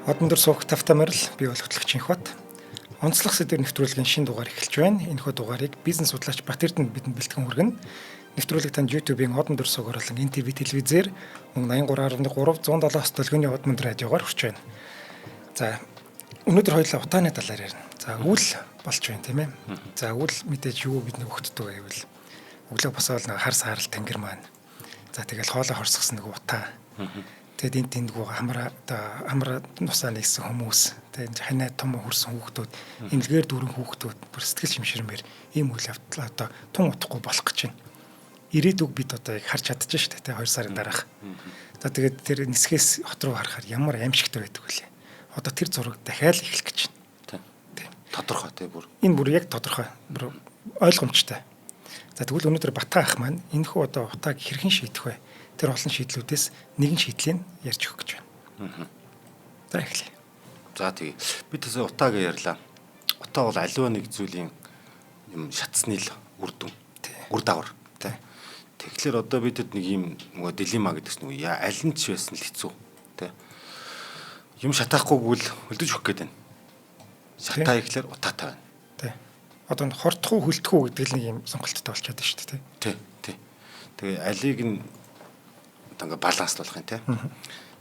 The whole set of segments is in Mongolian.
Одон дор суух тавтамаар л би бол хөтлөгч Инхбат. Онцлог сэдвэр нэвтрүүлгийн шинэ дугаар эхэлж байна. Энэхүү дугаарыг бизнес судлаач Батэрдэнд бидэнд бэлтгэн хүргэнэ. Нэвтрүүлэг танд YouTube-ийн Одон дор сууг оруулан NTV телевизээр мөн 83.3 107-ос төлгөөний Одмонд радиогоор хүрч байна. За өнөөдөр хоёулаа утааны талаар ярина. За үл болж байна тийм ээ. За үл мэдээж юу бидний өгтдөг байвал өглөө босоод нэг хар саарл тэнгэр маань. За тэгэл хоолой хорсгосон нэг утаа. Тэгээд энэ тэндгүү хамраа нусаа нэгсэн хүмүүс тэгээд ханаа том хөрсөн хүүхдүүд эмнэлгээр дүүрэн хүүхдүүд бүр сэтгэл шимширмээр ийм үйл явдал одоо тун утахгүй болох гэж байна. Ирээдүг бид одоо яг харж чадчих шүү дээ 2 сарын дараах. За тэгээд тэр нисгээс хот руу харахаар ямар аимшигтай байдаг вүлээ. Одоо тэр зураг дахиад эхлэх гэж байна. Тийм. Тодорхой тий бүр. Энэ бүр яг тодорхой. Бүр ойлгомжтой. За тэгвэл өнөөдөр Бата ах маань энэхүү одоо утааг хэрхэн шийдэх вэ? Тэр олон шийдлүүдээс нэгэн шийдлийг ярьж өгөх гэж байна. За эхлэе. За тэгээ бид тэсээ утааг ярьлаа. Утаа бол аливаа нэг зүйлийн юм шатсны л үр дүн. Үр дагавар. Тэ. Тэгэхээр одоо бидэд нэг юм нөгөө дилемма гэдэгс нөгөө аль нь ч байсан л хэцүү. Тэ. Юм шатаахгүйг л хөлдөж өгөх гээд байна. Шатаа ихлээр утаатай байна. Тэ. Одоо хортох уу хөлдөх үү гэдэг л нэг юм сонголттой болчиход байна шүү дээ. Тэ. Тэ. Тэгээ алийг нь ингээ баланс болох юм те.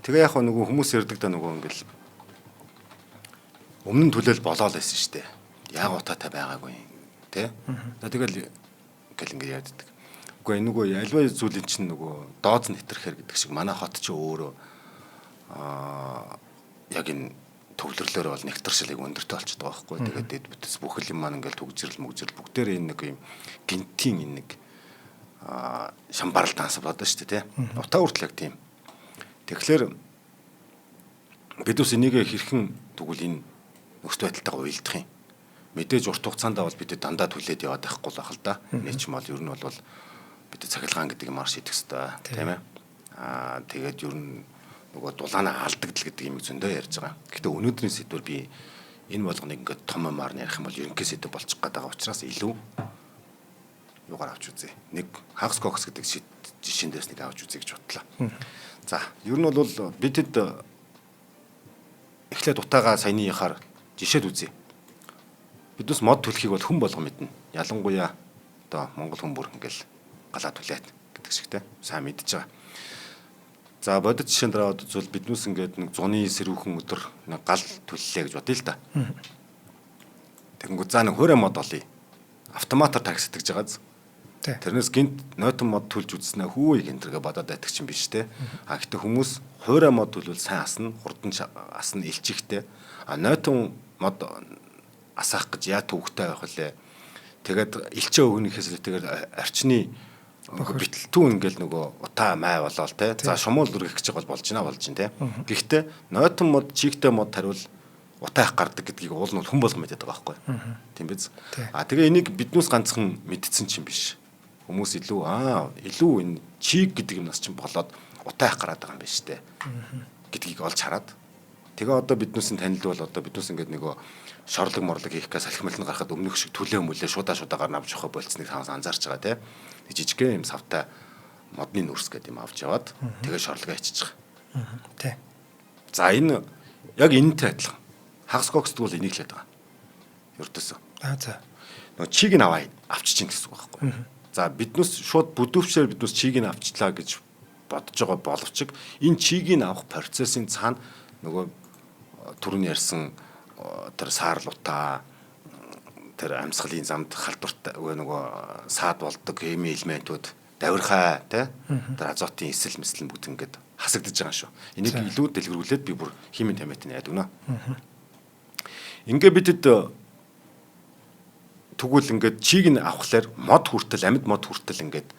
Тэгээ яг нөгөө хүмүүс ярддаг да нөгөө ингээл өмнө нь төлөөл болоо л байсан шүү дээ. Яг утаатай байгаагүй те. За тэгэл ингээ яаддаг. Үгүй нөгөө альва зүйлийн чинь нөгөө дооз нь хэтэрхэр гэдэг шиг манай хот чи өөрөө яг энэ төвлөрлөөр бол нэгтэршил яг өндөртэй болчиход байгаа байхгүй. Тэгээд бүтээс бүхэл юм маань ингээл төгжрэл мөгжрэл бүгдээр энэ нэг юм гинтийн энэ нэг шамбарал таасаа болоод шүү дээ тий. Утаа хүртэл яг тийм. Тэгэхээр бид ус энийг хэрхэн тэгвэл энэ нөхцөл байдалтайгаа уялдах юм. Мэдээж урт хугацаанд бол бид дандаа түлээд яваад байхгүй л байх л да. Нэг ч юм бол ер нь бол бид цахилгаан гэдэг юм ар шийдэх хэрэгтэй тийм ээ. Тэгээд ер нь нөгөө дулаанаа алдагдал гэдэг юм зөндөө ярьж байгаа. Гэхдээ өнөөдрийн сэдвэр би энэ болгоныг ингээд том юмар ярих юм бол ерөнхий сэдв болчих гээд байгаа учраас илүү юугаар авч үзье. Нэг хагас кокс гэдэг жишээн дээрс нэг авч үзье гэж бодлоо. За, ер нь бол бидэд эхлээд утаагаа саяныхаар жишээд үзье. Биднес мод түлхийг бол хэн болго мэднэ. Ялангуяа одоо Монгол хүн бүр ингээл галаа түлээд гэдэг шигтэй сайн мэдж байгаа. За, бодит жишээн дараа үзвэл биднес ингээд нэг зуны сэрүүхэн өдөр нэг гал түллээ гэж бодъё л да. Тэгэнгүүт за нэг хөөрэ мод олъё. Автоматар таксидж байгааз. Тэрнээс гинт нойтон мод төлж үзснэ хүү гинтэргээ бодоод байдаг чинь биш те. Гэхдээ хүмүүс хуурай мод төлвөл сайн асна, хурдан асна илчихтэй. Нойтон мод асаах гэж яа төвөгтэй байх вүлээ. Тэгээд илчээ өгнөхөөс л тэгээд орчны битэлтүү ингээл нөгөө утаа май болоод те. За шумуул дүргэх гэж бол болж те. Гэхдээ нойтон мод чигтэй мод хариул утаах гардаг гэдгийг уул нь хүн болгон мэдээд байгаа байхгүй. Тийм биз? Тэгээ энийг биднээс ганцхан мэдсэн чинь биш. Хүмүүс илүү энэ чиг гэдэг юмнаас чинь болоод утаах гараад байгаа юм байна штэ. Гэдгийг олж хараад. Тэгээ одоо биднээс нь танил бол одоо биднээс ингээд нөгөө шорлог морлог хийх гээ салхимлан гарахад өмнөх шиг төлөө мөлөө шуудаагаар навж явах болцсныг таамаас анзаарч байгаа те. Жижигхэн юм савтай модны нүрс гэдэг юм авч яваад тэгээ шорлогоо ичиж байгаа. Тий. За энэ яг энэтэй адилхан. Хагас коксд бол энийг л байдаг. Ердөөсөө. За. Нөгөө чиг нь авчиж чинь гэсэн үг байхгүй. За биднээс шууд бүдүүвчээр биднээс чиг нь авчлаа гэж бодож байгаа боловч энэ чиг нь авах процессын цаана нөгөө түрүүний ярьсан тэр саарлуудаа тэр амьсгалын замд халдвартай нөгөө саад болдог хими элементүүд давирхай тий тэр азотын эсэл мэсэл бүгд ингээд хасагдаж байгаа шүү. Энийг илүү дэлгэрүүлээд би бүр химийн тамиатны яд өгнө. Ингээ бидэд тэгвэл ингээд чиг нь авахлаар мод хүртэл амьд мод хүртэл ингээд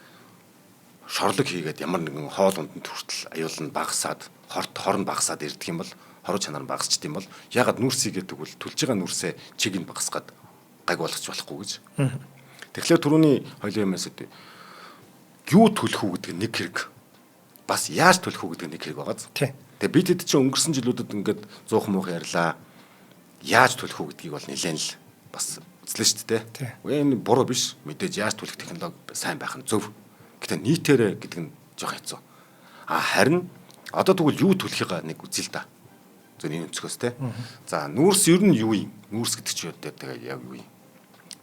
шорлог хийгээд ямар нэгэн хоол унданд хүртэл аюул нь багасаад хорн багасаад ирдэг юм бол хоруу чанар нь багасчт юм бол ягаад нүрсийгээ тэгвэл төлж байгаа нүрсээ чиг нь багасгаад гаг болгоч болохгүй гэж. Тэгэхээр түрүүний хоёлын юмээс юу төлөх үү гэдэг нэг хэрэг бас яаж төлөх үү гэдэг нэг хэрэг байгааз. Тэгээ бид хэд чинь өнгөрсөн жилүүдэд ингээд 100 муух ярьлаа. Яаж төлөх үү гэдгийг бол нэлээд л бас үзлээ шүү дээ. Энэ буруу биш. Мэдээж яаж төлөх технологи сайн байх нь зөв. Гэтэ нийтээрээ гэдэг нь жоох хэцүү. Харин одоо тэгвэл юу төлөхийгаа нэг үзье л да. Зөв энэ өнцгөөс те. За нүүрс ер нь юу юм? Нүүрс гэдэг чинь одоо яг юу юм?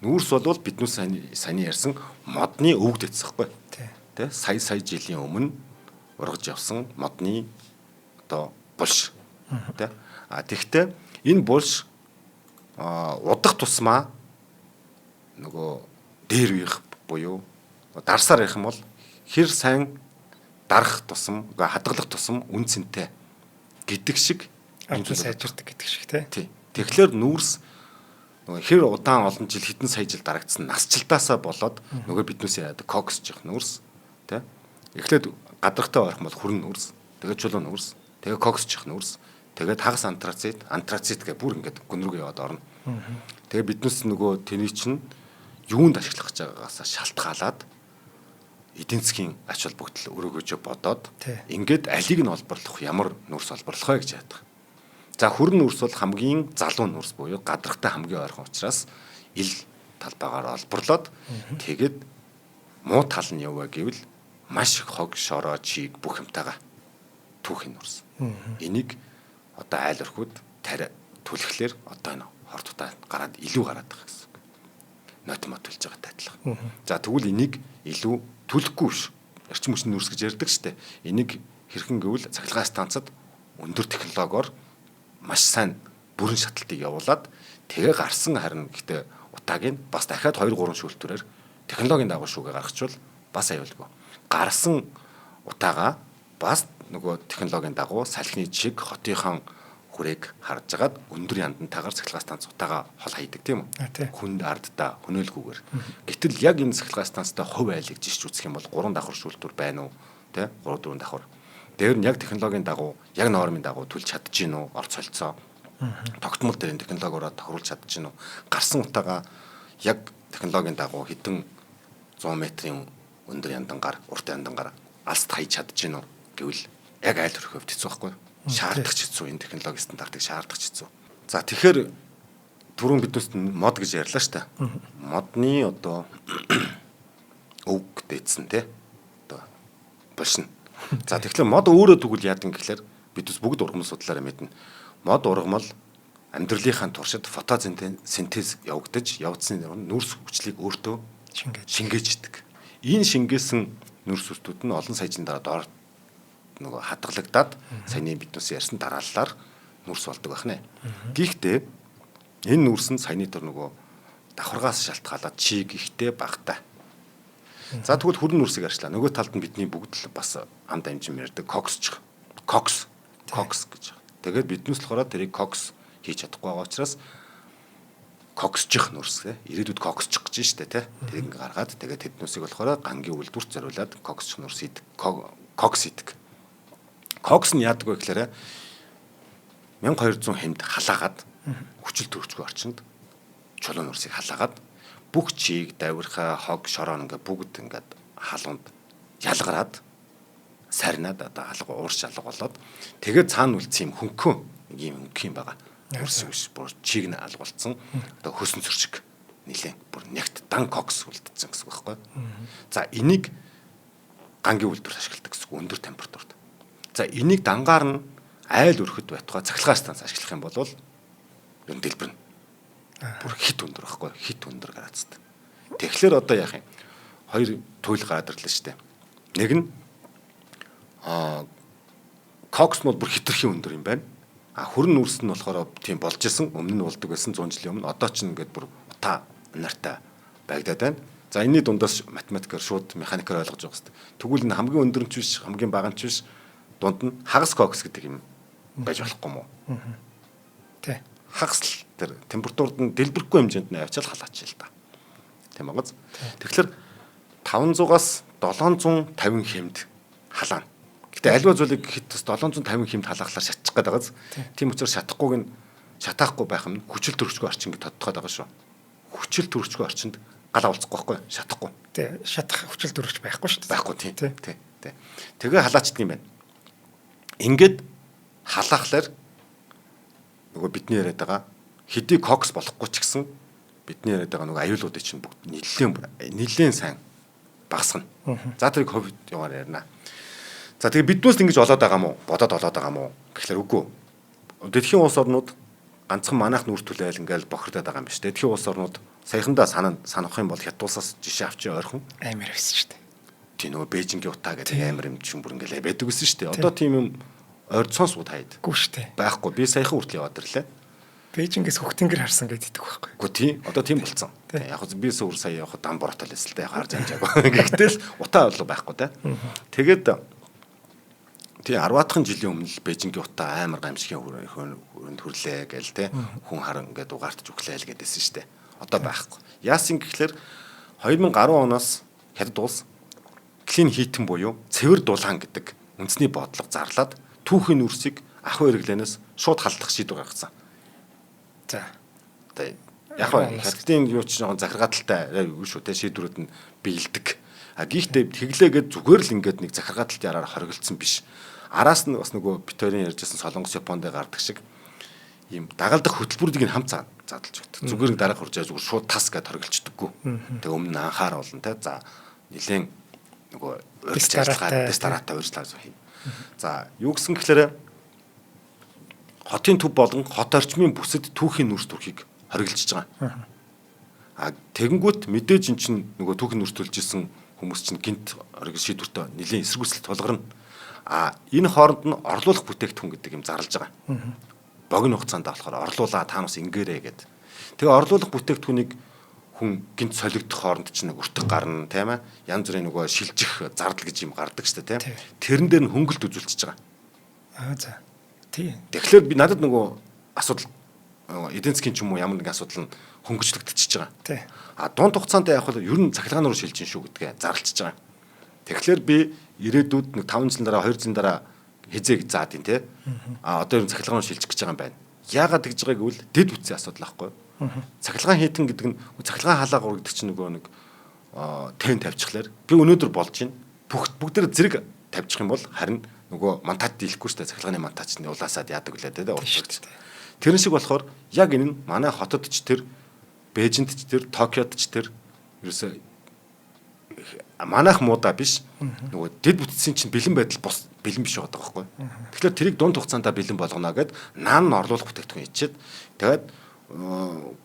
Нүүрс бол биднээс саяны ярьсан модны өвөг дэц гэхгүй. Тэ сая жилийн өмнө ургаж явсан модны одоо булш. Тэ. Тэгэхдээ энэ булш удах тусмаа нөгөө дээр үеих буюу дарсаар ярих юм бол хэр сайн дарах тусам, хадгалах тусам үн цэнтэй гэдэг шиг амжилт сайжирдаг гэдэг шиг тий. Тэгэхээр нүүрс хэр удаан олон жил хэдэн сая жил дарагдсан насжилдаасаа болоод нөгөө биднээс яадаг кокс чих нүүрс тий. Эхлээд гадархтай орох бол хүрэн нүүрс, тэгээд чулуун нүүрс, тэгээд кокс чих нүүрс, тэгээд хагас антрацит гэх бүр ингээд гүн рүүгээ яваад орно. Тэгээд биднээс нөгөө тэний чинь юунд ашиглах гэж байгаагаас шалтгаалаад эдийн засгийн ач холбогдол өрөөгөөж бодоод ингээд алийг нь олборлох ямар нүүрс олборлох вэ гэж яадаг. За хүрэн нүүрс бол хамгийн залуу нүүрс буюу гадархтай хамгийн ойрхон учраас ил талбайгаар олборлоод тэгээд муу тал нь яваа гэвэл маш их хог, шороо, чиг бүх юмтайгаа түүхийн нүүрс. Энийг одоо айл орхиуд тари түлхлээр одоо энэ хортуудаа гараад илүү гараад байгаа гэсэн. Нотмод төлж байгаатай адилхан. За тэгвэл энийг илүү түлхэхгүй ш. Эрчим хүчний нүүрс гэж ярьдаг штэ. Энийг хэрхэн гэвэл цахилгаан станцад өндөр технологиор маш сайн бүрэн шаталтыг явуулаад тэгээ гарсан харин гэхдээ утааг нь бас дахиад 2-3 шүүлтүүрээр технологийн дагуу шүүгээ гаргачвал бас аюулгүй. Гарсан утаагаа бас нөгөө технологийн дагуу салхины жиг хотынхан хүрээг харж агаад өндөр яндантайгаар цахилгаан станц утаагаа хол хайдаг тийм үү? Хүнд ардтаа хөнөөлгүйгээр. Гэтэл яг энэ цахилгаан станцтай хувь айлыг жишж үзэх юм бол 3 давхар шүүлтүүр байна уу? Тэ? 3-4 давхар. Дээр нь яг технологийн дагуу, яг нормын дагуу төлж чадчих гин үү? Орц солилцоо. Тогтмол дээр технологиороо тохируулж чадчих гин үү? Гарсан утаагаа яг технологийн дагуу хэдэн 100 метрийн өндөр яндангаар, урт яндангаар алст хайж чадчих гин үү гэвэл яг айл өрх хөвд хэцүү байхгүй юу? Шаардах ч хэцүү, энэ технологийн стандартыг шаардах ч хэцүү. За тэгэхээр түрүүн биднээс мод гэж ярьлаа шүү дээ. Модны одоо өвг дээдсэн тий. Одоо булшин. За тэгэхээр мод өөрөө тэгвэл яадаг гэхээр биднээс бүгд ургамал судлаараа мэднэ. Мод ургамал амьдралынхаа туршид фотосинтез явагдсан нүүрс хүчлийг өөртөө шингээж идэг. Энэ шингээсэн нүүрс хүчтүүд нь олон сая жилийн дараа доор нөгөө хадгалагдаад саяны биднээс ярьсан дарааллаар нүүрс болдог байна. Гэхдээ энэ нүүрс нь саяны төр нөгөө давхаргаас шалтгаалаад чиг ихтэй багтай. За тэгвэл хүрэн нүүрсийг арчлаа. Нөгөө талд нь бидний бүгд л бас амд амжим ярьдаг кокс гэж. Тэгээд биднээс болохоор тэрийг кокс хийж чадахгүй байгаа учраас коксчих нүүрс ирээдүйд коксчих гэж штэ тий. Тэрийг ингээ гаргаад тэгээд тэднүүсийг болохоор гангийн үйлдвэрт зориулаад коксчих нүүрс хийдэг. Кокс хийдэг. Кокс нь яадаг вэ гэхээр 1200 хэмд халаагаад хүчил төрөчгүй орчинд чулуун нүүрсийг халаагаад бүх чийг, давирхаа, хог, шороо ингээ бүгд ингээд халуунд ялгараад сарнаад одоо алга уурч алга болоод тэгээд цаана үлдсэн юм хөнгөн юм байгаа. Үрс бүр чиг нь алгуулсан одоо хөсөн цөрчиг нилээн бүр нягт дан кокс үлдсэн гэсэн үг байхгүй. За энийг гангийн үйлдвэрт ашигладаг гэсэн үг өндөр температурт. За энийг дангаар нь айл өрхөд байтугай цахилгаан станц ашиглах юм бол юм дэлбэрнэ. Бүр хит өндөр байхгүй хит өндөр градустай. Тэгэхээр одоо яах юм? Хоёр туйл гараад ирлээ шүү дээ. Нэг нь кокс нь бол бүр хитрхийн өндөр юм байна. Хүрэн нүүрс нь болохоор тийм болж исэн. Өмнө нь болдог байсан 100 жилийн өмнө. Одоо ч ингээд бүр утаа нартай байгдаад байна. За энэний дундаас математикаар шууд механикаар ойлгож байгаа хэвээр. Тэгвэл энэ хамгийн өндөр нь ч биш, хамгийн бага нь ч биш. Дунд нь хагас кокс гэдэг юм байж болохгүй мó. Тий. Хагас тэр температурд нь дэлбэрэхгүй хэмжээнд нь авчаал халаач л та. Тийм багаз. Тэгэхээр 500-аас 750 хэмд халаана. Гэтэ альва зүйлийг хэд 750 хэмд халаахлаар шатчих гээд байгааз. Тийм учраас шатаахгүй байх юм хүчил төрөчгүй орчин гэж тодтоход байгаа шүү. Хүчил төрөчгүй орчинд гал авалцахгүй байхгүй шатахгүй. Тий. Шатах хүчил төрөч байхгүй шүү дээ. Байхгүй тий. Тэгээ халаачдаг юм байна. Ингээд халаахлаар нөгөө бидний яриад байгаа хэдий кокс болохгүй ч гэсэн бидний яриад байгаа нөгөө аюулуудыг чинь бүгд нэлээд сайн багасгана. За тэрийг хов яваар ярина. За тэгээ биднээс ингэж олоод байгаа мó бодоод олоод байгаа мó гэхлээр үгүй. Дэлхийн улс орнууд ганцхан манайх нүүр түлээл ингээл бохирдоод байгаа юм биш. Дэлхийн улс орнууд саяхандаа санах юм бол Хятадулсаас жишээ авчи ойрхон амар байсан шүү дээ. Тийм нөгөө Бээжингийн утаа гэдэг амар юм чинь бүр ингээл байдаг гэсэн шүү дээ. Одоо тийм юм ойрцоос уу таад. Гүү шүү дээ. Байхгүй. Би саяхан хүртэл яваад ирлээ. Бээжингээс хөхтөнгөр харсан гэдэг байхгүй. Гэхдээ тийм одоо тийм болцсон. Яг хөө би суур сая явахад дан боротол эсэл тэ яг харж амжаагүй. Гэхдээ л утаа бол байхгүй те. Тэгээд тий 10-аахан жилийн өмнө л Бээжингийн утаа амар гамшигын хүрээнд хүрлээ гээл те. Хүн харан ингээд угаартж өглөө л гэдээсэн шүү дээ. Одоо байхгүй. Яасан гэхэлэр 2010 оноос Хятад улс клин хитэн буюу цэвэр дулаан гэдэг үндэсний бодлого зарлаад түүхийн нүрсийг ахуй хэрэглэнээс шууд халдах шийдвэр гаргасан. За. Одоо яг Хятадын юу ч жоохон захиргааталтай юу шүү те шийдвэрүүд нь биелдэг. А гихтээ тэглээгээд зүгээр л ингээд нэг захиргааталт яраар хоригдсон биш. Араас нь бас нөгөө Питерийн ярьжсэн Солонгос Японд гардаг шиг ийм дагалдах хөтөлбөрүүдийг хамт задлж өгдөг. Зүгээр дараах хурж зүгээр шууд тас гэдээ хоригдчихдаггүй. Тэгээ өмнө нь анхаарал болно те. За нилээн нөгөө ресторантаа урьдчилан хийнэ. За юу гэсэн гэхээр хотын төв болон хот орчмын бүсэд түүхийн нүрс төрхийг хориглож байгаа. А тэгэнгүүт мэдээж эн чинь нөгөө түүхийн нүрс төлж исэн хүмүүс чинь гинт оргил шийдвэртээ нэлийн эсэргүүцэл тулгарна. А энэ хооронд нь орлуулах бүтээгдэхүүн гэдэг юм зарлж байгаа. Богино хугацаанд болохоор орлуулаа таанаас ингээрээ гэд. Тэгээ орлуулах бүтээгдэхүүнийг хүн гинт солигдох хооронд ч нэг өртөг гарна тийм ээ. Янз бүрийн нөгөө шилжих зардал гэж юм гардаг шүү дээ тийм. Тэрэн дээр нь хөнгөлт үзүүлчихэж байгаа. Аа за. Тийм. Тэгэхээр би надад нөгөө асуудал эдийн засгийн ч юм уу ямар нэгэн асуудал нь хөнгөжлөгдөж байгаа. Тийм. А дунд хугацаанд яг бол ер нь цахилгаан руу шилжин шүү гэдгээ зарлчихж байгаа. Тэгэхээр би ирээдүйд нэг 5 жилийн дараа 2 жилийн дараа хизээг заад юм те. А одоо ер нь цахилгаан руу шилжих гэж байгаа юм байна. Яагаад тэгж байгааг гэвэл дэд бүтцийн асуудал аахгүй. Цахилгаан хийтэн гэдэг нь цахилгаан хаалгаа гэдэг чинь нөгөө нэг тэн тавьчихлаар би өнөөдөр болж байна. Бүгдээр зэрэг тавьчих юм бол харин нөгөө мантад дийлэхгүй шүү дээ. Цахилгааны мантад чинь улаасаад яадаг үлээ те. Тэрэн шиг болохоор яг энэ нь манай хотод ч тэр Бээжинд ч тэр Токиод ч тэр ерөөсөө манайх муудаа биш нөгөө дэд бүтцийн чинь бэлэн байдал бос бэлэн биш байгаа байхгүй. Тэгэхээр тэрийг дунд хугацаанд бэлэн болгоно гэд наан нь орлуулах бүтээгдэхүүн ичээд тэгээд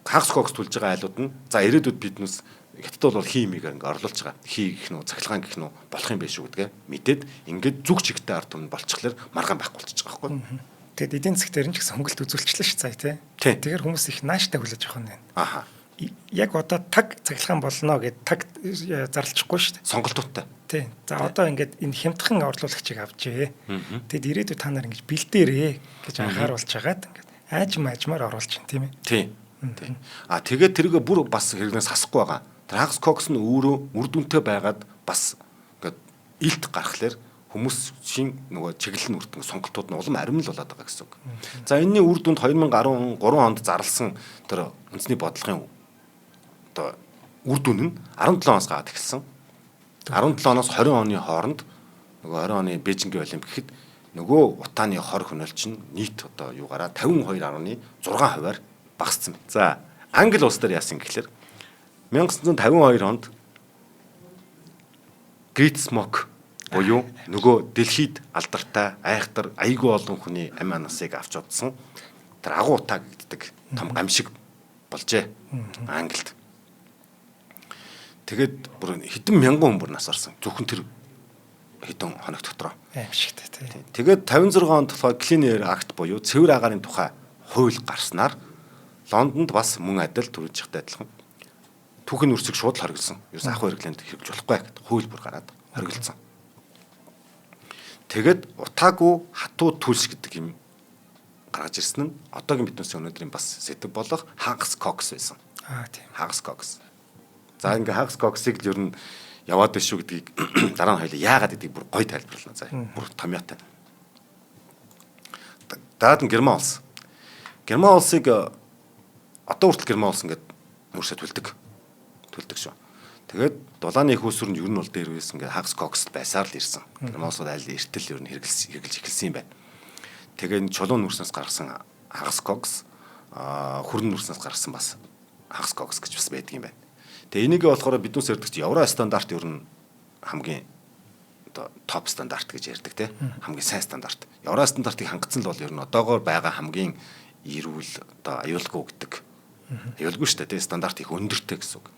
хагас кокс төлж байгаа айлууд нь за ирээдүйд биднээс Хятад бол химигээр ингээ орлуулж байгаа. Хий гэх нүү цахилгаан гэх нүү болох юм биш үү гэдгээ мэдээд ингээд зүг чигтэй ард түмэн болчихлоор маргаан байхгүй болчихж байгаа байхгүй. Тэгэд эдийн засаг дээр нь ч гэсэн хөнгөлт үзүүлчихлээ ш цай тий. Тэгэхээр хүмүүс их нааштай хүлээж авах нь байна. Аха. Яг одоо таг цахилгаан болно гэд таг зарлчихгүй шүү дээ. Сонголтуудтай. Тий. За одоо ингээд энэ хямдхан орлуулагчийг авчээ. Тэгэд ирээдүйд та нар ингэж бэлдээрээ гэж анхааруулж хагаад ингээд аажмаар оруулж чинь тийм ээ. Тий. А тэгээд тэргээ бүр бас хэрэгнээс хасахгүй байгаа. Тэр хагас кокс нь өөрөө үр дүнтэй байгаад бас ингээд илт гарахлаар хүмүүсийн нөгөө чиглэл нүртэн сонголтууд нь улам арим л болоод байгаа гэсэн үг. За энэний үр дүнд 2013 онд зарласан тэр үндэсний бодлогын одоо үр дүн нь 17 оноос гараад эхэлсэн. 17 оноос 20 оны хооронд нөгөө 20 оны Бээжингийн олимпиад нөгөө утааны хор хөнөөл чинь нийт одоо юугаараа 52.6%-аар багассан. За Англи улс дээр яасан гэхэлэр 1952 онд Great Smoke буюу нөгөө дэлхийд алдартай айхтар айгүй олон хүний амь анасыг авч удсан тэр агуу утаа гэдэг том гамшиг болжээ Англид. Тэгээд бүр хэдэн мянган хүн бүр нас орсон. Зөвхөн тэр хэдэн хоног дотроо. Аимшигтай тий. Тэгээд 56 онд болохоор Clean Air Act буюу цэвэр агаарын тухай хууль гарснаар Лондонд бас мөн адил төрөлжихтэй адилхан түүхийн нүрсийг шууд л хориглосон. Ерөөс ахуй хэрэглээнд хэрэгжүүлж болохгүй гэдэг хууль бүр гараад хориглосон. Тэгэд утаагүй хатуу түлш гэдэг юм гаргаж ирсэн нь одоогийн биднээс өнөөдрийн бас сэдв болох хагас кокс байсан. Аа тийм. Хагас кокс. За ингээ хагас коксыг л ер нь яваад биш шүү гэдгийг дараа нь хоёлаа яагаад гэдгийг бүр гоё тайлбарлана. За бүр томьёотой. Даад нь Герман улс. Герман улсыг одоо хүртэл Герман улс ингээд нүрсээ төлдөг шүү. Тэгээд дулааны их усүр нь ер нь бол дээр байсан ингээд хагас кокс байсаар л ирсэн. Герман улсууд аль эртэл ер нь хэрэгжилж эхэлсэн юм байна. Тэгээд чулуун нүрснээс гаргасан хагас кокс хүрэн нүрснээс гаргасан бас хагас кокс гэж бас байдаг юм байна. Тэгээ энийг болохоор биднээс ярддаг чи евро стандарт ер нь хамгийн одоо топ стандарт гэж ярьдаг те. Хамгийн сайн стандарт. Евро стандартыг хангацсан л бол ер нь одоогоор байгаа хамгийн эрүүл одоо аюулгүй гэдэг. Аюулгүй шүү дээ те. Стандарт их өндөртэй гэсэн үг.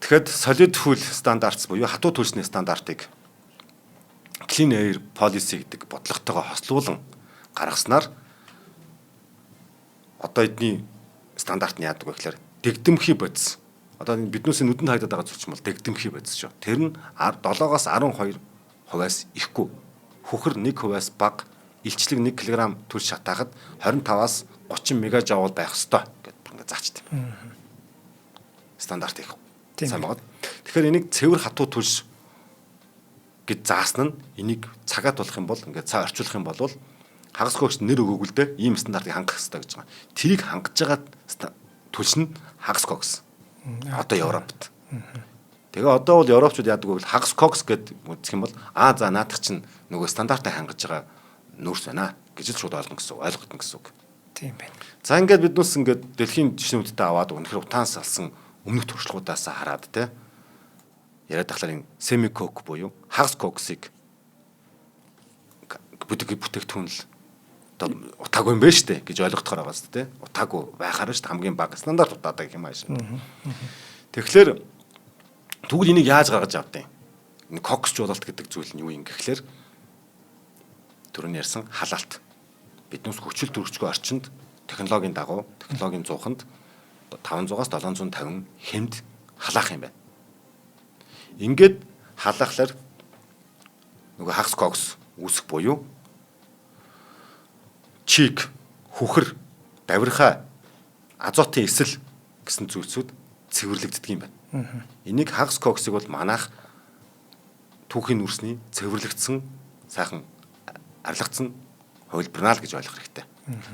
Тэгэхэд solid fuel standards буюу хатуу түлшний стандартыг Clean Air Policy гэдэг бодлоготойгоо хослуулан гаргаснаар одоо эдний стандарт нь яадаг вэ гэхээр дэгдэмхий бодис. Одоо биднээс нүдэнд хайдаад байгаа зүйл чинь бол дэгдэмхий бодис шүү. Тэр нь 7-оос 12%-аас ихгүй. Хөхөр 1%-аас бага, илчлэг 1 кг түлш шатаахад 25-аас 30 мегажоул байх ёстой гэдээ ингээд заачдаг. Стандарт их. Сайн байна. Тэгэхээр энийг цэвэр хатуу түлш гэж заасан нь энийг цагаат болох юм бол ингээд цаа орчуулах юм бол хагас когч нэр өгөөгүй л дээ ийм стандартыг хангах хэрэгтэй гэж байгаа. Тэрийг хангаж байгаа түлш нь хагас когс. Одоо Европт. Тэгээ одоо бол европчууд яадаг вэ? Хагас когс гэдэг үзэх юм бол за наадах чинь нөгөө стандартыг хангаж байгаа нөөц байна гэж л шууд ойлгогдно гэсэн үг. Тийм байна. За ингээд биднээс ингээд дэлхийн жишнүүдтэй аваад өнөхөр утаанс салсан өмнөх туршлагуудаас хараад те яриад тахлаар энэ семикок буюу хагас коксыг бүтээгдэхүүн л одоо утаагүй юм байна штэ гэж ойлгохдохоор байгаа шүү дээ. Утаагүй байхаар шүү дээ хамгийн бага стандарт утаадаг юм ааш. Тэгэхээр тэгвэл энийг яаж гаргаж авдیں۔ Энэ кокс жуулалт гэдэг зүйл нь юу юм гэхлээр түрүүний ярьсан халаалт. Биднээс хүчил төрөгчгөө орчинд технологийн дагуу технологийн 100-нд 500-аас 750 хэмд халаах юм байна. Ингээд халаахлаар нөгөө хагас кокс үүсэх буюу чиг, хөхөр, давирхай, азотын эсэл гэсэн зүйлсүүд цэвэрлэгддэг юм байна. Энийг хагас коксыг бол манайх түүхийн нүрсний цэвэрлэгдсэн сайхан арилгацсан хувилбарнаа л гэж ойлгох хэрэгтэй.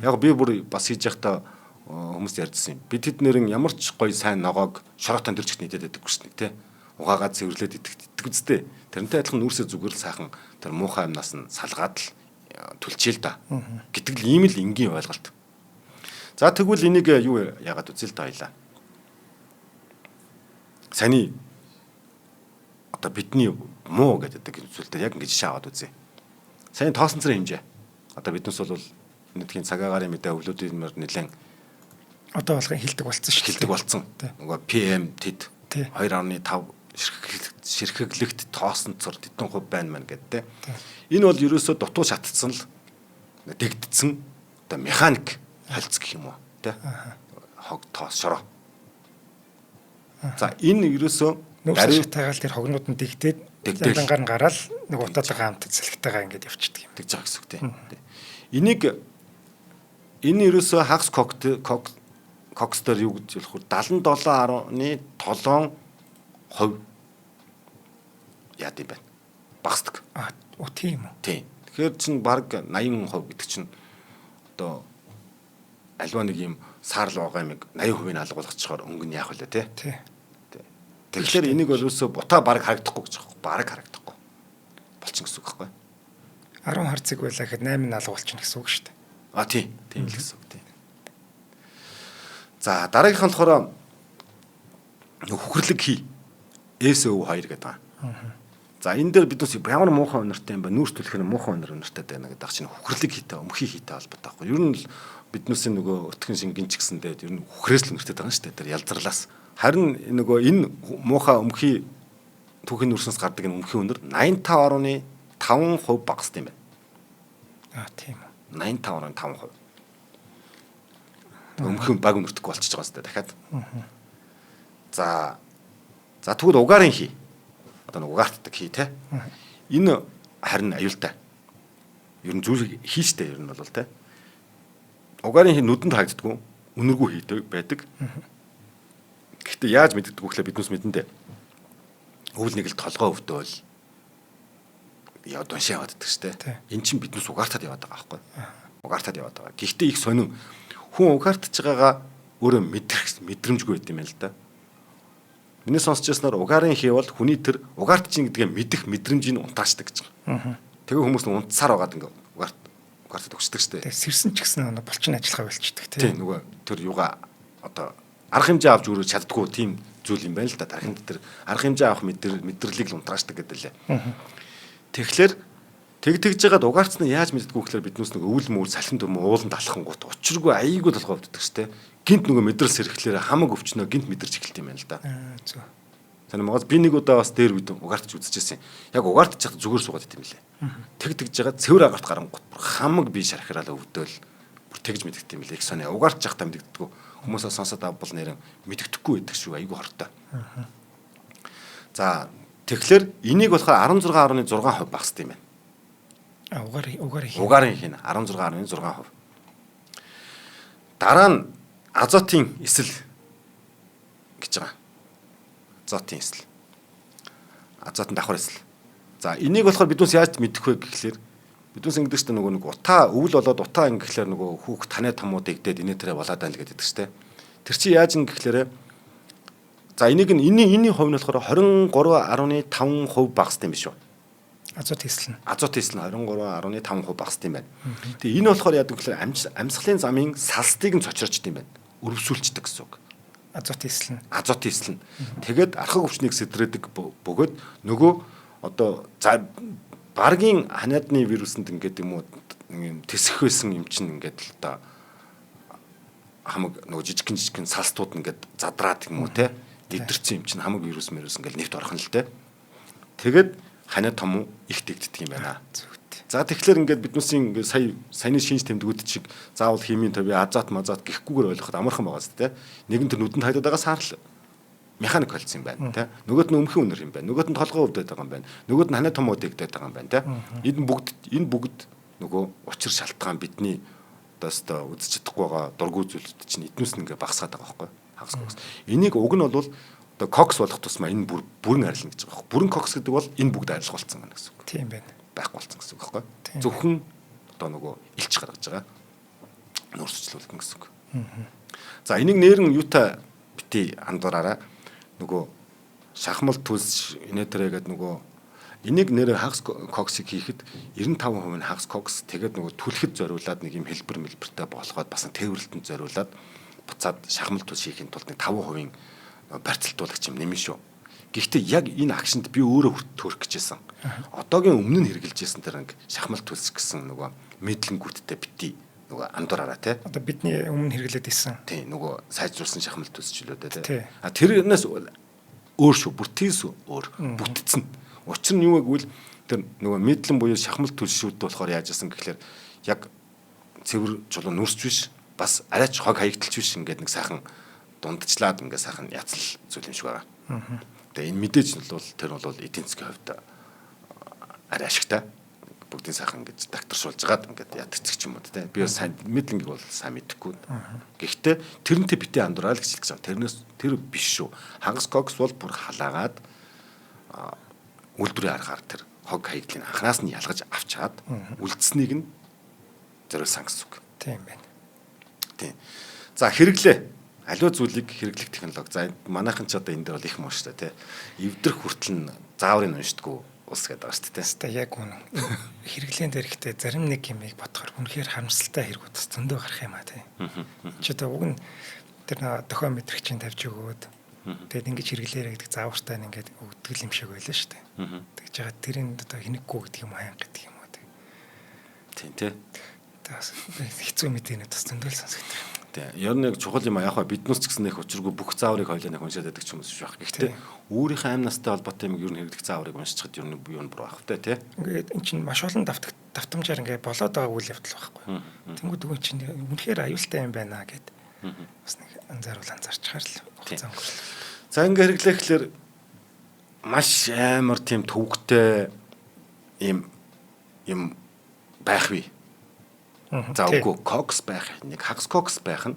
Яг би бүр бас хийж байхдаа хүмүүс ярьдсан юм. Бид тэднэрэн ямар ч гоё сайн ногоог шороотон төрчгт нийтэд байдаг гэсэн нэг те. Угаагаад цэвэрлээд идэх үстэй. Тэрнтэй адилхан нүрсээ зүгээр л сайхан тэр муухай амнаас нь салгаад л төлчихээ л да. Гэдэг л ийм л энгийн ойлголт. За тэгвэл энийг юу яагаад үзэл та хоёлаа. Саний одоо бидний муу гэдэг зүйлтэй яг ингэж жишээ аваад үзье. Сайн тоосон царай хэмжээ. Одоо биднес бол нэгдгийн цагаагаар мэдээ өвлүүдийн мөр нэлээд одоо болгон хилдэг болсон шүү. Хилдэг болсон. Нөгөө PM тэд 2.5 ширхэглэгт тоосон цар тэдэн хувь байна мэн гэдэг те. Энэ бол ерөөсөө дутуу шатцсан л дэгдсэн одоо механик холц гэх юм уу те. Хог тоос шороо. За энэ ерөөсөө нөөц шатаагаал тэр хогнууд нь дэгдээд яндангаар нь гараад нэг утаад байгаа хамт цэлхтэйгээ ингээд явчихдаг юм. Тэгж байгаа гэсэн үг те. Энийг энэ ерөөсөө хагас кокстер юу гэж хэлэх вэ? 77.7% яад юм байна. Багасдаг. Тийм үү? Тийм. Тэгэхээр чинь баг 80% гэдэг чинь одоо альва нэг юм саарл байгаа юм 80% нь алгуулгачихаар өнгө нь яах вэ те? Тий. Тэгэхээр энийг өөрөөсөө бутаа баг харагдахгүй гэж байгаа. Баг харагдахгүй. Болчихно гэсэн үг байхгүй. 10 харцэг байлаа гэхэд 8 нь алгуулчихна гэсэн үг шүү дээ. Тийм. Тийм л гэсэн үг тийм. За дараагийнх нь болохоор хөхрлөг хий SO2 гэдэг байна. За энэ дээр бид ямар муухай өнөртэй юм бэ? Нүүрс түлхэр муухай өнөртэй байна гэдэг чинь хөхрлөг хийтэй, өмхий хийтэй холбоотой байхгүй. Ер нь л биднээс нөгөө өтгөн шингэн ч гэсэндээ ер нь хөхрээс л өнөртэй байгаа шүү дээ. Тэр ялзарлаас. Харин нөгөө энэ муухай өмхий түүхийн нүрснээс гардаг энэ өмхий өнөр 85.5% багасдаг юм байна. Тийм үү. 85.5%. Өмхий баг өнөртөхгүй болчихж байгаа сте дахиад. За тэгвэл угаарын хий. Одоо нэг угаартдаг хий те. Энэ харин аюултай. Ер нь зүйл хийжтэй ер нь бол те. Угаарын хий нүдэнд хаагддаггүй, үнэргүй хийдэг байдаг. Гэхдээ яаж мэддэг вэ гэхлээр биднээс мэдэндээ. Өвөл нэг л толгой өвдөөл яа дуншаа яваад байдаг штэ. Эн чинь биднээс угаартаад яваад байгаа байхгүй. Угаартаад яваад байгаа. Гэхдээ их сонин хүн угаартаж байгаагаа өөрөө мэдрэмжгүй байт юм байна л да. Миний сонсч яснаар угаарын хий бол хүний тэр угаартж ин гэдгээ мэдэх мэдрэмжийг унтаачдаг гэж байгаа. Тэгээ хүмүүс нь унтсаар байгаад ингээ угаартад өгчдөг штэ. Тэгээ сэрсэн ч гэсэн булчин ажиллагаа болчихдөг тийм нөгөө тэр юугаа одоо арга хэмжээ авч өрөө чаддгүй тийм зүйл юм байна л да. Дархинд тэр арга хэмжээ авах мэдрэлийг л унтраачдаг гэдэг лээ. Тэгэхээр тэгж жагаад угаарцны яаж мэддэггүй гэхээр биднээс нэг өвөл мөр салхин төмөө ууланд алхах гут учиргүй аяйгүй толгой өвддөг штэ. Гинт нөгөө мэдрэл сэрхлээр хамаг өвчнөө гинт мэдэрч эхэлт юм байна л да. Зөв. Тань магаз би нэг удаа бас дээр үед угаартч үзчихсэн. Яг угаартч яхад зүгээр суугаад идэм билээ. Тэгж жагаад цэвэр агарт гарангууд хамаг би шархираал өвдөөл бүр тэгж мэддэгт юм билээ. Их сони угаартч яхад мэддэгдэггүй. Хүмүүсээ сонсоод авбал нэрэн мэддэхгүй байдаг шүү аяйгүй хортой. За тэгэхээр энийг болохоор 16.6% багасд юм байна. Угаарын хин 16.6%. Дараа нь азотын эсэл гэж байгаа. Азотын эсэл. Азотын давхар эсэл. За энийг болохоор биднээс яаж мэдэх вэ гэхлээр биднээс ингэдэг чинь нөгөө нэг утаа өвөл болоод утаа ингэхлээр нөгөө хүүхд танай томууд игдээд инээ тэрэ болоод байна л гэдэг чинь. Тэр чи яаж ингэ гэхлээр за энийг энэний хувь нь болохоор 23.5% багасд юм биш үү? Азот эсэл нь 23.5% багасд юм байна. Тэгээ энэ болохоор яадаг гэхээр амьсгалын замын салстыг нь цочролчд юм байна. Өрөвсүүлчдэг гэсэн үг. Азот эсэл нь. Тэгээд архаг өвчнийг сэтрээдэг бөгөөд нөгөө одоо за баргийн ханиадны вирусанд ингээд юм уу тэсэх байсан юм чинь ингээд л одоо хамаг нөгөө жижигхэн салстууд ингээд задраад юм уу те нэвтэрсэн юм чинь хамаг вирус ингээд нэвт орох нь л те. Тэгээд ханиад том их тэгддэг юм байна. За тэгэхээр ингээд биднээсийн саяны шинж тэмдгүүд шиг заавал химийн төвийн азот гэхгүйгээр ойлгоход амархан байгаа зү те. Нэгэн тэр нүдэнд хайдаад байгаа саарл механик болсон юм байна те. Нөгөөт нь өмхөн үнэр юм байна. Нөгөөт нь толгой өвдөд байгаа юм байна. Нөгөөт нь ханиад том өвдөд байгаа юм байна те. Энэ бүгд нөгөө учир шалтгаан бидний одоо үзэж чадахгүй байгаа дургүй зүйлүүд чинь эднээс нь ингээд багасгаад байгаа байхгүй. Хагас. Энийг уг нь бол одоо кокс болох тусмаа энэ бүрэн арилна гэж байгаа байхгүй. Бүрэн кокс гэдэг бол энэ бүгд арилга болсон байна гэсэн үг. Тийм байна. Байхгүй болсон гэсэн үг байхгүй. Зөвхөн одоо нөгөө илч гаргаж байгаа. Нурсчлуулна гэсэн үг. За энийг нэрэн юутай бити андуураараа нөгөө шахмал төлс инээтрэ гэдэг нөгөө энийг нэр хагас коксыг хийхэд 95% нь хагас кокс тэгээд нөгөө түлхэд зориулаад нэг юм хэлбэртэй болгоод бас тээвэрлэлтэнд зориулаад буцаад шахмал төлс хийхин тулд нэг 5% барьцалтуулагч юм нэмэн шүү. Гэхдээ яг энэ акшнд би өөрөө төрөх гэжсэн. Одоогийн өмнө нь хэрэгжилжсэн тэр нэг шахмал төлс гэсэн нөгөө мэдлэнгүүдтэй бити нөгөө андуураараа тий. Одоо бидний өмнө хэрэглээд исэн. Тий нөгөө сайжруулсан шахмал төлсчлүүдээ тий. Тэрнээс өөр шүү. Бүтээс өөр. Бүтцэн. Учир нь юу гэвэл тэр нөгөө мэдлэн буюу шахмал төлшүүд болохоор яаж яасан гэхэлэр яг цэвэр чулуу нүрсч биш бас арайч хог хаягдталч биш ингээд нэг сайхан дундчлаад ингээд сайхан яцл зүйл юм шиг байгаа. Тэгээ энэ мэдээж нь бол тэр бол эдийн засгийн хувьд арай ашигтай. Бүгдийн сайхан ингэж докторшуулж гаад ингээд ядчих ч юм уу те. Би сайн мэдлэнгийг бол сайн мэдэхгүй. Гэхдээ тэрнтэй бити андуурал гэж хэлж байгаа. Тэрнээс тэр биш шүү. Хагас кокс бол бүр халаагаад үйлдвэрийн аргаар тэр хог хаягдлыг анханаас нь ялгаж авчаад үлдсэнийг нь зориулсан гэсэн үг. Тийм байна. Тийм. За хэрэглээ. Аливаа зүйлийг хэрэглэх технологи. За манайхан ч одоо энэ дээр бол их муу шүү дээ, тий. Эвдрэх хүртэл нь зааврыг уншдаггүй улс гэдэг байгаа шүү дээ. Тэстэй яг үнэ. Хэрэглээнд эрэхтэй зарим нэг юмыг бодохоор үнэхээр харамсалтай хэрэгүүд бас зөндөө гарах юм аа, тий. Чи одоо уг нь тэр дохио мэдрэгчийн тавьж өгөөд тэгээд ингэж хэрэглээрэ гэдэг заавартай нь ингээд өгдөг юм шиг байлаа шүү дээ. Тэгж байгаа тэрийг одоо хинэггүй гэдэг юм хаян гэдэг юм уу, тий. Тийм тий. Тас хэцүү мэдээ бас зөндөл сонсогдсон. Тийм. Ер нь яг чухал юм аа. Яг биднээс ч гэсэн их учиргүй бүх зааврыг хойлоо нэг уншаад байдаг ч юм уу шүү. Гэхдээ өөрийнхөө амь настай холбоотой юм ер нь хэрэглэх зааврыг уншчихад ер нь юу нэр байх вэ, тий. Ингээд эн чинь маш олон давтамжаар ингээд болоод байгаа үйл явдал байхгүй. Тэнгүүд үгүй чинь үнэхээр аюултай юм байна гэд бас нэг анзаарчихаар л хугацаа өнгөрсөн. За ингээд хэрэглэхлээр маш амар тийм төвөгтэй юм байх вэ. За үгүй кокс байх нэг хагас кокс байх нь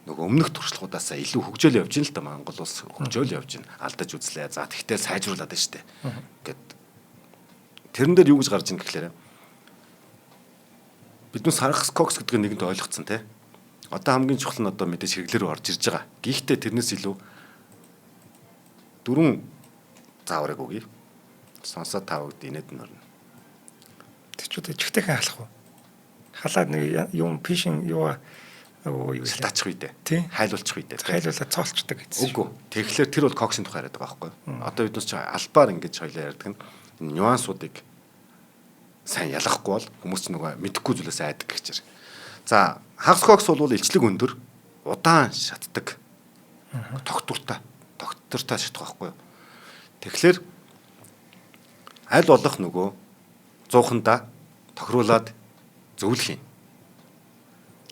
нөгөө өмнөх туршлагуудаасаа илүү хөгжөөл явж байна л да. Монгол улс хөгжөөл явж байна. Алдаж үзлээ. За тэгтээ сайжруулад байна штэ. Ингээд тэрэн дээр юу гэж гарч ийн гэхлээрэ биднээс хагас кокс гэдэг нь нэгэнт ойлгоцсон те. Одоо хамгийн чухал нь одоо мэдээж хэрэглэр рүү орж ирж байгаа. Гэхдээ тэрнээс илүү дөрвөн зааврыг өгье. Сонсоод тавагд инээд нь орно. Тэр ч үгүй чихтэйхэн халах уу? Халаад нэг юм фишинг юу таачих үедээ тий хайлуулчих үедээ хайлуулаад цоолчдаг гэсэн. Үгүй. Тэгэхээр тэр бол коксын тухай яриад байгаа байхгүй. Одоо биднес ч албаар ингэж хоёлаа ярьдаг нь нюансуудыг сайн ялгахгүй бол хүмүүс ч нөгөө мэдэхгүй зүйлээс айдаг гэж. За хагас кокс бол илчлэг өндөр, удаан шатдаг. Тогтвортой шатдаг байхгүй юу? Тэгэхээр аль болох нөгөө зуухандаа тохируулаад зөвлөх юм.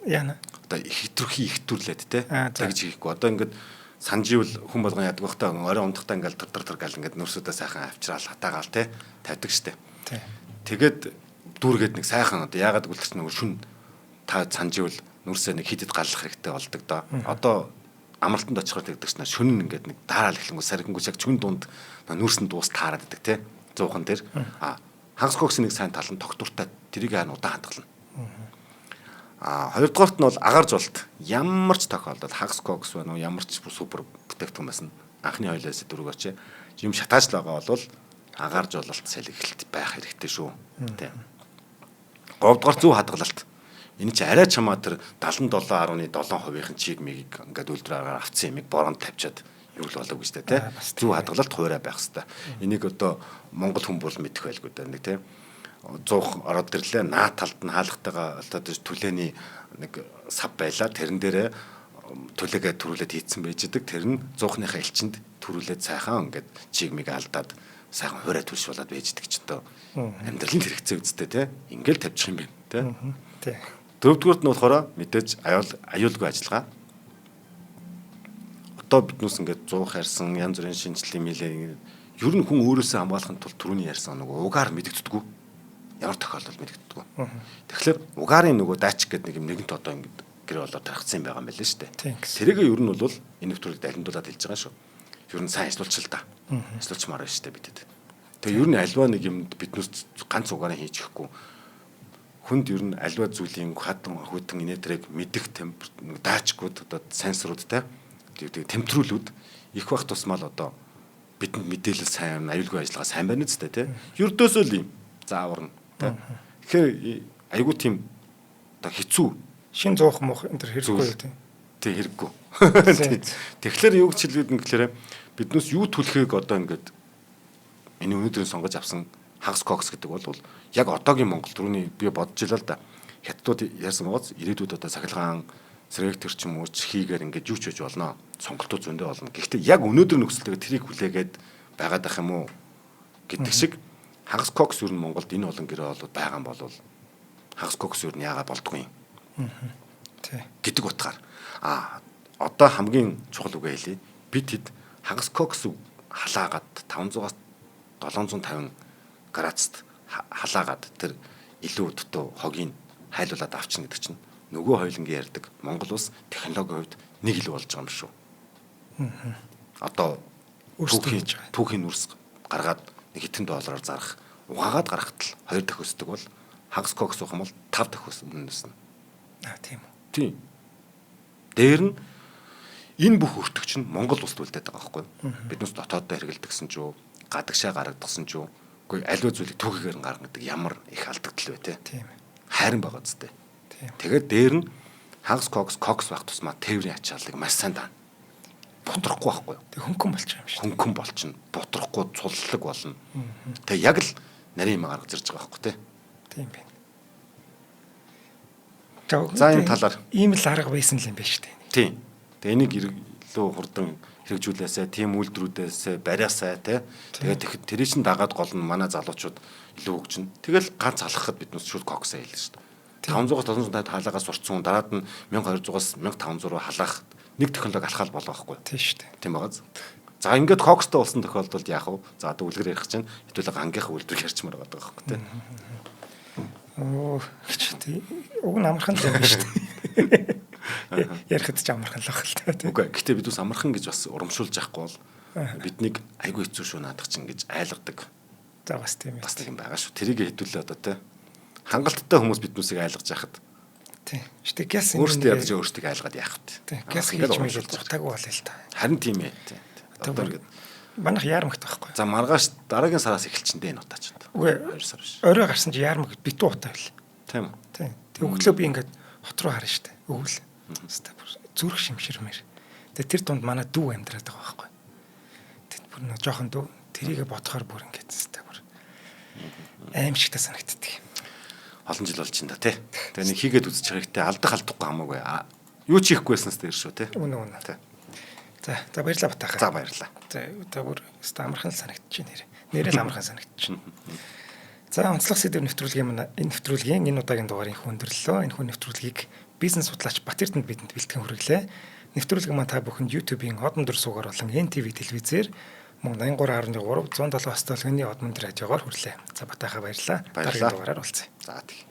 Яна. Одоо их төрлөөд те. Тэгж хийхгүй. Одоо ингээд санживэл хүн болгон яадаг бахта орой умдахтаа ингээд тар гал ингээд нөрсөдөө сайхан авчраал хатаагаал те тавьдаг штэ. Тэгээд дүүргээд нэг сайхан одоо яагаад гэвэл чинь нөгөө шүн та санживэл нүрсээ нэг хидэд галлах хэрэгтэй болдог доо. Одоо амралтанд очихоор тэгдэг чинь шүн ингээд нэг даараал эхлэнгүү сархингүүс яг чүн дунд нүрсэн дуус таарад байдаг те. Зуухан дээр хагас коксын нэг сайн тал нь тогтвортой тэрийг хаана удаан хадгална. Хоёрдугаарт нь бол агаар зулт. Ямар ч тохиолдолд хагас кокс байна уу ямар ч супер бүтээгдэхүүн байсан. Анхны хоёлоос дөрөвгөөч юм шатааж л байгаа бол агаар зулалт салхилт байх хэрэгтэй шүү. Тийм. Говьдугаар зөв хадгалалт. Энэ чи арай чамаа тэр 77.7%-ийн чиг мийг ингээд үлдрээр авцсан юмыг боронд тавьчаад юу л болов гэж тэ. Зөв хадгалалт хуурай байх хэвээр. Энийг одоо монгол хүн бол мэдэх байлгүй дээ нэг тийм. 100 ороод ирлээ наа талд нь хаалгатайгаа одоо түлээний нэг сав байла тэрэн дээрээ түлээгээ төрүүлээд хийцэн байж идэг тэр нь 100-ныхаа элчинд төрүүлээд сайхан ингээд чиг миг алдаад сайхан хуурай төлш болоод байж идэг ч одоо амьдралын хэрэгцээ үстэй те ингээл тавьчих юм байна те. Дөрөвдүгürt нь болохоор мэдээж аюулгүй ажиллагаа. Одоо биднээс ингээд 100 хайрсан янз бүрийн шинжилгээ мэлээ ер нь хүн өөрөөсөө хамгаалахын тулд түрүүний ярьсан нөгөө угаар мэдэгддэггүй. Ямар тохиолдолд мэдэгддэг вэ? Тэгэхээр угаарын нөгөө датчик гэдэг нэг юм нэгэнт одоо ингэ гэр болоод тархацсан байгаа юм байна л шүү дээ. Тэрийг ер нь бол энэ нэвтрүүлэгт алимдуулаад хэлж байгаа шүү. Ер нь сайн ажиллуулчих л та. Ажиллуулчмаар байна шүү дээ бидэд. Тэгээ ер нь альва нэг юмд биднээс ганц угаараа хийж ихгүй. Хүнд ер нь альва зүйлийн хатан хөтөн инээдрийг мэдэх датчикууд одоо сенсоруудтай тэмтрүүлүүд их бах тусмал одоо бидэнд мэдээлэл сайн аюулгүй ажиллагаа сайн байна үстэй тий. Ердөөсөө л юм зааварна. Тэгэхээр айгуу тийм одоо хэцүү шин зуух мох энэ төр хэрэггүй тийм. Тий хэрэггүй. Тэгэхээр юу гэж хэлээд нэглээрээ биднээс юу түлхийг одоо ингээд энэ өнөөдрийн сонгож авсан хагас кокс гэдэг бол яг одоогийн Монгол түрүүний би бодож илаа л да. Хятадууд ярьсан байгаас ирээдүйд одоо сахилгаан сэрэг төр ч юм уу хийгээр ингээд юу ч хийж болно. Сонголтууд зөндөө болно. Гэхдээ яг өнөөдөр нөхцөлтэйгээ тэрийг хүлээгээд байгаад ах юм уу гэдэг шиг хагас кокс юу н Монголд энэ олон гэрээ болоод байгаа юм бол хагас кокс юу н яагаад болдгүй юм. Тий. Гэдэг утгаар одоо хамгийн чухал үг хэлье. Бид хэд хагас кокс халаагаад 500-аас 750 градуст халаагаад тэр илүү дутуу хогийг хайлуулад авчна гэдэг чинь нөгөө хоёлынгийн ярьдаг Монгол улс технологийн хувьд нэг л болж байгаа юм шүү. Одоо түүхийн нүрс гаргаад нэг хэдэн доллараар зарах угаагаад гарахад л 2 дахь өсдөг бол хагас кокс уух юм бол 5 дахь өснө. Тийм үү. Тийм. Дээр нь энэ бүх өртөгч нь Монгол улсд үлдээд байгаа байхгүй юу? Биднээс дотооддоо хэрэгэлдэгсэн ч юу, гадагшаа гаргадсан ч юу. Үгүй аливаа зүйлийг түүхийгээр нь гаргана гэдэг ямар их алдагдал вэ те. Тийм. Хайрын байгаа зү. Тэгээд дээр нь хагас кокс байх тусмаа тээврийн ачааллыг маш сайн даана. Бутрахгүй байхгүй юу? Тэг хөнгөн болчих юм шүү. Хөнгөн болчихно. Бутрахгүй цуллаг болно. Тэг яг л нарийн юм гаргаж ирж байгаа байхгүй те. Тийм байна. За энэ талаар ийм л арга байсан л юм байна шүү дээ. Тийм. Тэг энийг илүү хурдан хэрэгжүүлээсээ, тийм үйлдвэрүүдээсээ бариасаа те. Тэгээд тэрий чин дагаад гол нь манай залуучууд илүү хөгжинэ. Тэгэл ганц алхахад биднээс шууд коксаа хэлнэ шүү дээ. 500-750 хаалгаас сурцсан дараад нь 1200-аас 1500 халаах нэг технологи алхаал болох байхгүй. Тийм шүү дээ. Тийм байгаа. За ингээд кокстой болсон тохиолдолд яах вэ? За одоо үлгэр ярих чинь хэдүүлээ ангийнхаа үлдвэр ярьчмаар байгаа байхгүй те. Уг нь амархан л юм байна шүү дээ. Ярихад ч амархан л байх л та. Үгүй. Гэтэ бид ус амархан гэж бас урамшуулж яахгүй бол биднийг айгүй хэцүү шүү наадах чинь гэж айлгадаг. За бас тийм ээ. Бас тийм байгаа шүү. Тэрийг хэдүүлээ одоо те. Хангалттай хүмүүс биднүүсийг айлгаж яхад. Тийм. Штэ гяс өөртөө ядаж өөртөө айлгаад яах вэ? Тийм. Гяс хийж мэл зуртаагүй болъё л та. Харин тийм ээ. Одоо ингээд манайх яармагт байхгүй. За маргааш дараагийн сараас эхэлчихэндээ энэ утаач. Үгүй 2 сар биш. Орой гарсан чи яармаг битүү утаа байл. Тийм. Тийм. Тэг өглөө би ингээд хот руу харна штэ. Өвөл. Зүрх шимширмэр. Тэг тэр дунд манай дүү амьдраад байгаа байхгүй. Тэг бүр нэг жоохон дүү тэрийгэ бодохоор бүр ингээд хэвээр бүр аимшигтай санагддаг. Олон жил болж байна да тий. Тэгээ нэг хийгээд үзэж байгаа ихтэй алдах алдахгүй хамаагүй. Юу ч хийхгүй байснаас дээр шүү тий. Үнэн. За баярлалаа Батайхаа. За баярлалаа. За бүр амархан санагдчих нэр. Нэрэл амархан санагдчих. За онцлог сэдв нэвтрүүлгийн энэ удаагийн дугаарыг хүндэрлэлөө. Энэ хүн нэвтрүүлгийг бизнес судлаач Бат Эрдэнэт бидэнд бэлтгэн хүргэлээ. Нэвтрүүлэг маань та бүхэнд YouTube-ийн Одон дор суугаар болон NTV телевизээр мөн 83.3 107 хостолгоны Одон радиогоор хүрлээ. За Батайхаа баярлалаа. Дараагийн дугаараар уулзъя. За тийм.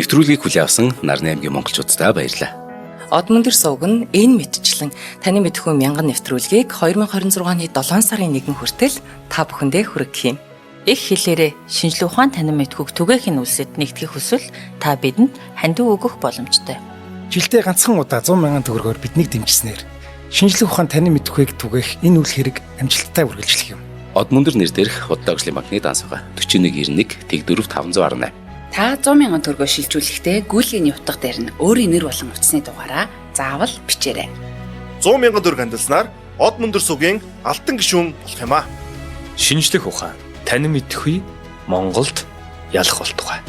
Нэвтрүүлгийг хүлээн авсан Нарны аймгийн монголчуудаа баярлалаа. Одон дор сууг нь энэ мэдчлэн таны мэдхүйн мянган нэвтрүүлгийг 2026 оны 7 сарын 1 хүртэл та бүхэндээ хүргэх юм. Их хэлээрээ шинжлэх ухаан танин мэдхүйг түгээхийн үлсэд нэгтгэх хүсвэл та бидэнд хандив өгөх боломжтой. Жилдээ ганцхан удаа 100,000 төгрөгөөр биднийг дэмжснээр шинжлэх ухаан танин мэдхүйг түгээх энэ үйл хэрэг амжилттай үргэлжлэх юм. Одон дор нэр дээрх Удаагийн банкны дансгаа 4191 тэг 4518. Та 100,000 төгрөгөөр шилжүүлэхдээ гүйлгийн утга дээр нь өөрийн нэр болон утасны дугаараа заавал бичээрэй. 100,000 төгрөг хандалснаар Одон дор суугийн алтан гишүүн болох юм а. Шинжлэх ухаан танин мэдхгүй Монголд ялах болтугай.